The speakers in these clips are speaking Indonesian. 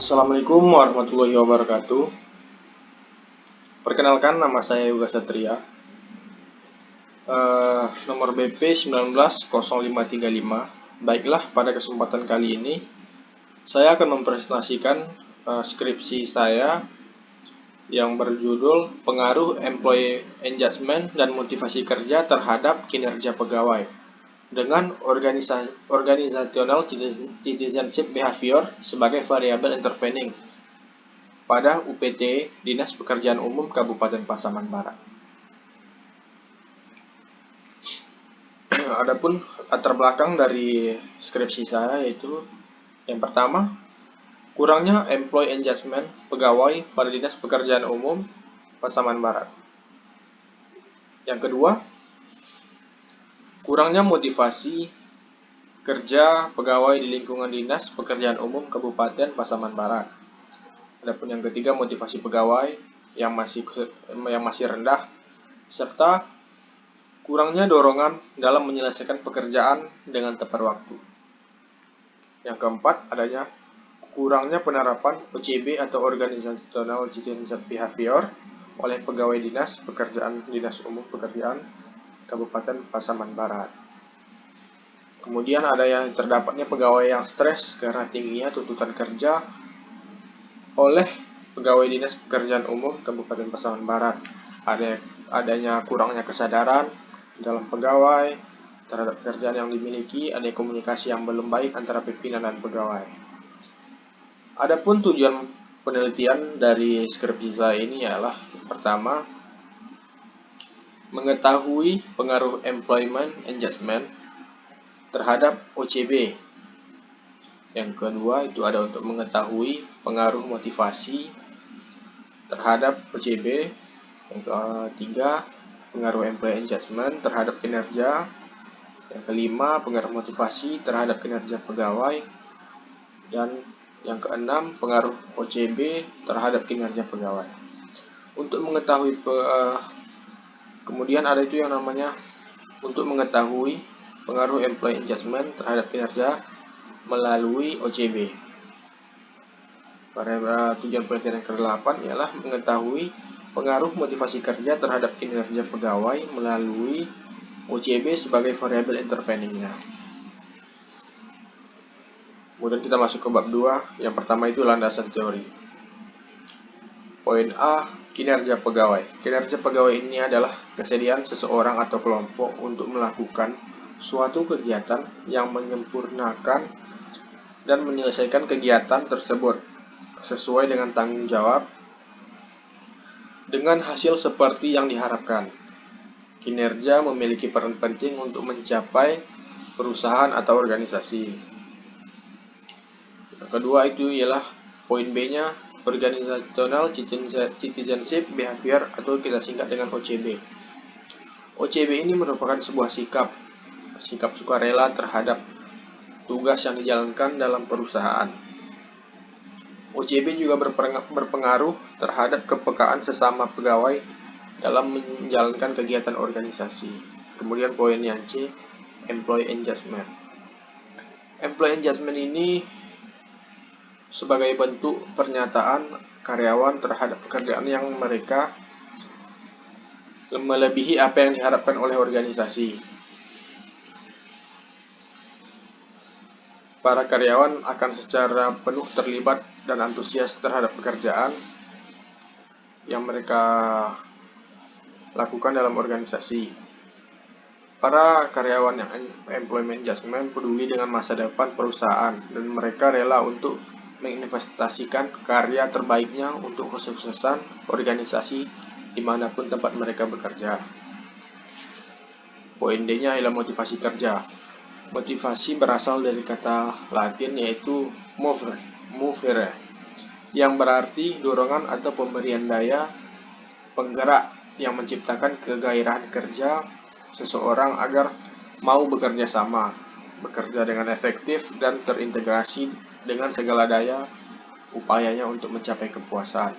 Assalamualaikum warahmatullahi wabarakatuh. Perkenalkan, nama saya Yoga Satria. Nomor BP 190535. Baiklah, pada kesempatan kali ini saya akan mempresentasikan skripsi saya yang berjudul Pengaruh Employee Engagement dan Motivasi Kerja terhadap Kinerja Pegawai dengan Organizational Citizenship Behavior sebagai variabel intervening pada UPT Dinas Pekerjaan Umum Kabupaten Pasaman Barat. Adapun latar belakang dari skripsi saya yaitu yang pertama, kurangnya employee engagement pegawai pada Dinas Pekerjaan Umum Pasaman Barat. Yang kedua, kurangnya motivasi kerja pegawai di lingkungan Dinas Pekerjaan Umum Kabupaten Pasaman Barat. Adapun yang ketiga, motivasi pegawai yang masih rendah serta kurangnya dorongan dalam menyelesaikan pekerjaan dengan tepat waktu. Yang keempat, adanya kurangnya penerapan OCB atau Organizational Citizenship Behavior oleh pegawai Dinas Umum Pekerjaan Kabupaten Pasaman Barat. Kemudian ada yang terdapatnya pegawai yang stres karena tingginya tuntutan kerja oleh pegawai Dinas Pekerjaan Umum Kabupaten Pasaman Barat. Adanya kurangnya kesadaran dalam pegawai terhadap pekerjaan yang dimiliki, ada komunikasi yang belum baik antara pimpinan dan pegawai. Adapun tujuan penelitian dari skripsi saya ini adalah pertama, mengetahui pengaruh employment engagement terhadap OCB. Yang kedua itu ada untuk mengetahui pengaruh motivasi terhadap OCB. Yang ketiga, pengaruh employee engagement terhadap kinerja. Yang kelima, pengaruh motivasi terhadap kinerja pegawai. Dan yang keenam, pengaruh OCB terhadap kinerja pegawai. Untuk mengetahui kemudian ada itu yang namanya untuk mengetahui pengaruh employee engagement terhadap kinerja melalui OCB. Pada tujuan penelitian yang ke-8 ialah mengetahui pengaruh motivasi kerja terhadap kinerja pegawai melalui OCB sebagai variabel interveningnya. Kemudian kita masuk ke bab 2. Yang pertama itu landasan teori. Poin A, kinerja pegawai. Kinerja pegawai ini adalah kesediaan seseorang atau kelompok untuk melakukan suatu kegiatan yang menyempurnakan dan menyelesaikan kegiatan tersebut sesuai dengan tanggung jawab dengan hasil seperti yang diharapkan. Kinerja memiliki peran penting untuk mencapai perusahaan atau organisasi. Yang kedua itu ialah poin B-nya, Organizational Citizenship Behavior atau kita singkat dengan OCB. OCB ini merupakan sebuah sikap sukarela terhadap tugas yang dijalankan dalam perusahaan. OCB juga berpengaruh terhadap kepekaan sesama pegawai dalam menjalankan kegiatan organisasi. Kemudian poin yang C, employee engagement. Employee engagement ini sebagai bentuk pernyataan karyawan terhadap pekerjaan yang mereka melebihi apa yang diharapkan oleh organisasi. Para karyawan akan secara penuh terlibat dan antusias terhadap pekerjaan yang mereka lakukan dalam organisasi. Para karyawan yang employment engagement peduli dengan masa depan perusahaan dan mereka rela untuk menginvestasikan karya terbaiknya untuk kesuksesan organisasi dimanapun tempat mereka bekerja. Poin D-nya adalah motivasi kerja. Motivasi berasal dari kata Latin yaitu movere, yang berarti dorongan atau pemberian daya penggerak yang menciptakan kegairahan kerja seseorang agar mau bekerja sama, bekerja dengan efektif dan terintegrasi dengan segala daya upayanya untuk mencapai kepuasan.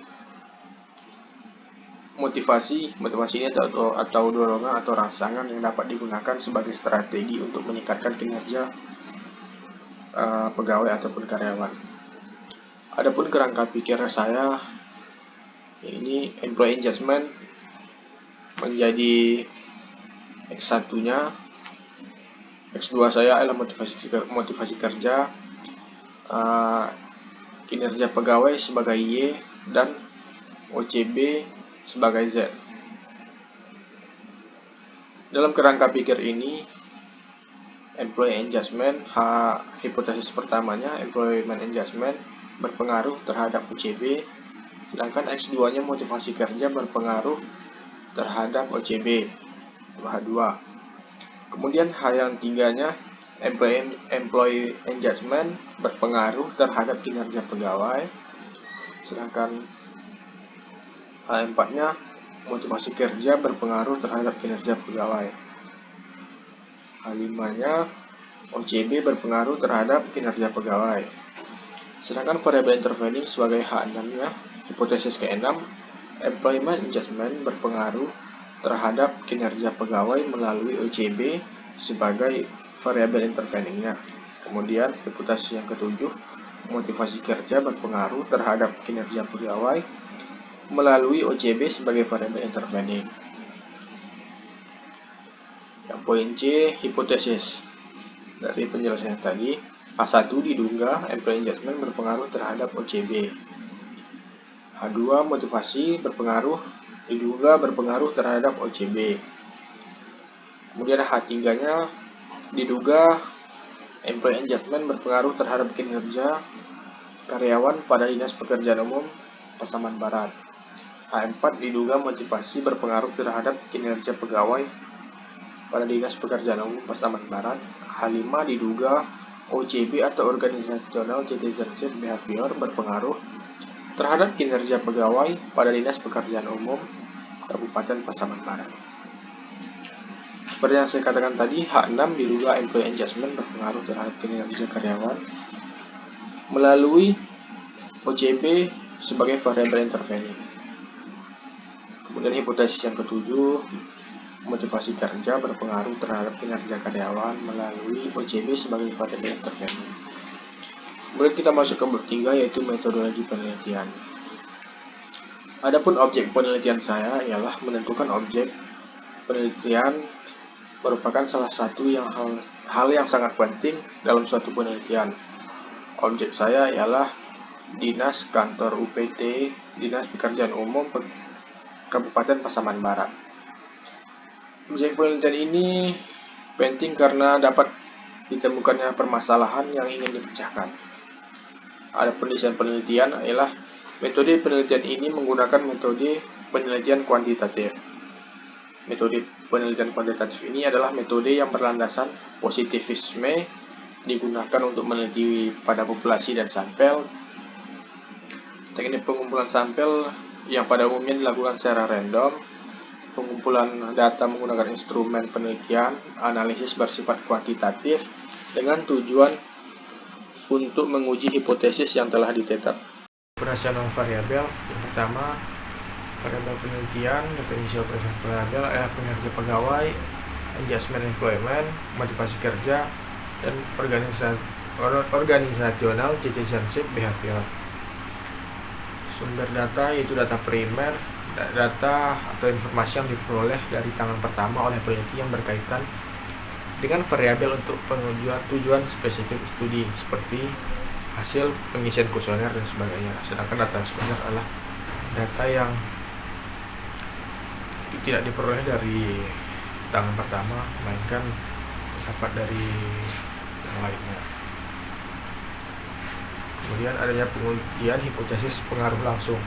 Motivasi ini atau dorongan atau rangsangan yang dapat digunakan sebagai strategi untuk meningkatkan kinerja pegawai ataupun karyawan. Adapun kerangka pikir saya, ini employee engagement menjadi X1-nya, X2 saya adalah motivasi kerja, kinerja pegawai sebagai Y, dan OCB sebagai Z. Dalam kerangka pikir ini, employee engagement, hipotesis pertamanya, employment engagement berpengaruh terhadap OCB, sedangkan X2-nya motivasi kerja berpengaruh terhadap OCB, H2. Kemudian hal yang tiganya, employee engagement berpengaruh terhadap kinerja pegawai, sedangkan H4-nya motivasi kerja berpengaruh terhadap kinerja pegawai. H5-nya OCB berpengaruh terhadap kinerja pegawai. Sedangkan variabel intervening sebagai H6-nya, hipotesis ke-6, employment engagement berpengaruh terhadap kinerja pegawai melalui OCB sebagai variabel interveningnya. Kemudian hipotesis yang ke-7, motivasi kerja berpengaruh terhadap kinerja pegawai melalui OCB sebagai variabel intervening. Yang poin C, hipotesis. Dari penjelasan tadi, H1 diduga employee engagement berpengaruh terhadap OCB. H2 motivasi diduga berpengaruh terhadap OCB. Kemudian H3-nya diduga employee engagement berpengaruh terhadap kinerja karyawan pada Dinas Pekerjaan Umum Pasaman Barat. H4 diduga motivasi berpengaruh terhadap kinerja pegawai pada Dinas Pekerjaan Umum Pasaman Barat. H5 diduga OCB atau Organizational Citizenship Behavior berpengaruh terhadap kinerja pegawai pada Dinas Pekerjaan Umum Kabupaten Pasaman Barat. Seperti yang saya katakan tadi, H6 diduga employee engagement berpengaruh terhadap kinerja karyawan melalui OCB sebagai variabel intervening. Kemudian hipotesis yang ke-7, motivasi kerja berpengaruh terhadap kinerja karyawan melalui OCB sebagai variabel intervening. Kemudian kita masuk ke bab 3, yaitu metodologi penelitian. Adapun objek penelitian saya ialah menentukan objek penelitian merupakan salah satu hal yang sangat penting dalam suatu penelitian. Objek saya ialah Dinas Kantor UPT, Dinas Pekerjaan Umum Kabupaten Pasaman Barat. Objek penelitian ini penting karena dapat ditemukannya permasalahan yang ingin dipecahkan. Adapun desain penelitian ialah metode penelitian ini menggunakan metode penelitian kuantitatif. Metode penelitian kuantitatif ini adalah metode yang berlandasan positivisme, digunakan untuk meneliti pada populasi dan sampel. Teknik pengumpulan sampel yang pada umumnya dilakukan secara random. Pengumpulan data menggunakan instrumen penelitian, analisis bersifat kuantitatif dengan tujuan untuk menguji hipotesis yang telah ditetapkan. Operasional variabel yang pertama, variabel penelitian, definisi operasional variabel adalah kinerja pegawai, engagement employment, motivasi kerja, dan organizational citizenship behavior. Sumber data yaitu data primer, data atau informasi yang diperoleh dari tangan pertama oleh peneliti yang berkaitan dengan variabel untuk tujuan spesifik studi seperti hasil pengisian kuesioner dan sebagainya. Sedangkan data sekunder adalah data yang tidak diperoleh dari tangan pertama, melainkan dapat dari yang lainnya. Kemudian adanya pengujian hipotesis pengaruh langsung.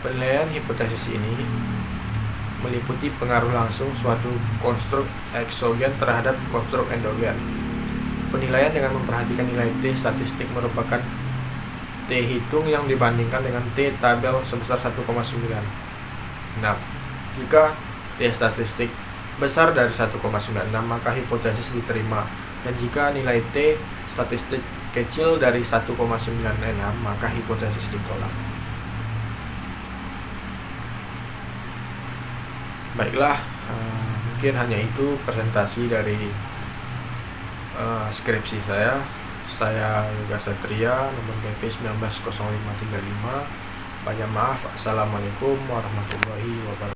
Penilaian hipotesis ini meliputi pengaruh langsung suatu konstruk eksogen terhadap konstruk endogen. Penilaian dengan memperhatikan nilai T statistik merupakan T hitung yang dibandingkan dengan T tabel sebesar 1,9. Nah, jika T statistik besar dari 1,96 maka hipotesis diterima, dan jika nilai T statistik kecil dari 1,96 maka hipotesis ditolak. Baiklah, mungkin hanya itu presentasi dari skripsi saya. Saya Yoga Satria, nomor BP 190535. Banyak maaf. Assalamualaikum warahmatullahi wabarakatuh.